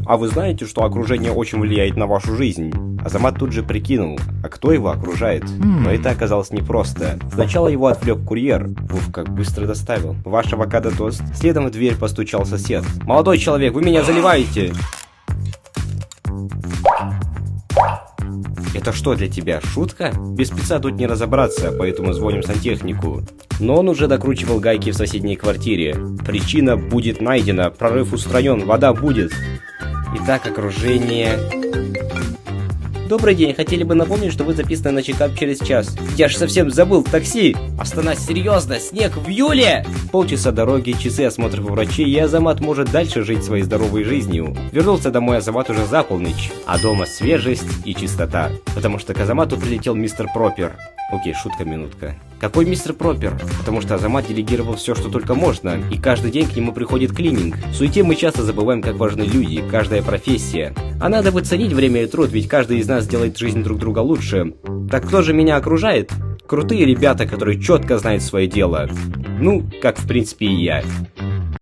А вы знаете, что окружение очень влияет на вашу жизнь? Азамат тут же прикинул, а кто его окружает? Но это оказалось непросто. Сначала его отвлек курьер. Уф, как быстро доставил. Ваш авокадо-тост. Следом в дверь постучал сосед. «Молодой человек, вы меня заливаете!» Это что для тебя, шутка? Без спеца тут не разобраться, поэтому звоним сантехнику. Но он уже докручивал гайки в соседней квартире. Причина будет найдена, прорыв устранен, вода будет. Итак, окружение... Добрый день, хотели бы напомнить, что вы записаны на чекап через час. Я ж совсем забыл, такси! Астана, серьезно, снег в июле! Полчаса дороги, часы осмотров у врачей, и Азамат может дальше жить своей здоровой жизнью. Вернулся домой Азамат уже за полночь, а дома свежесть и чистота. Потому что к Азамату прилетел мистер Пропер. Окей, шутка-минутка. Какой мистер Пропер? Потому что Азамат делегировал все, что только можно, и каждый день к нему приходит клининг. В суете мы часто забываем, как важны люди, каждая профессия. А надо бы ценить время и труд, ведь каждый из нас делает жизнь друг друга лучше. Так кто же меня окружает? Крутые ребята, которые четко знают свое дело. Ну, как в принципе и я.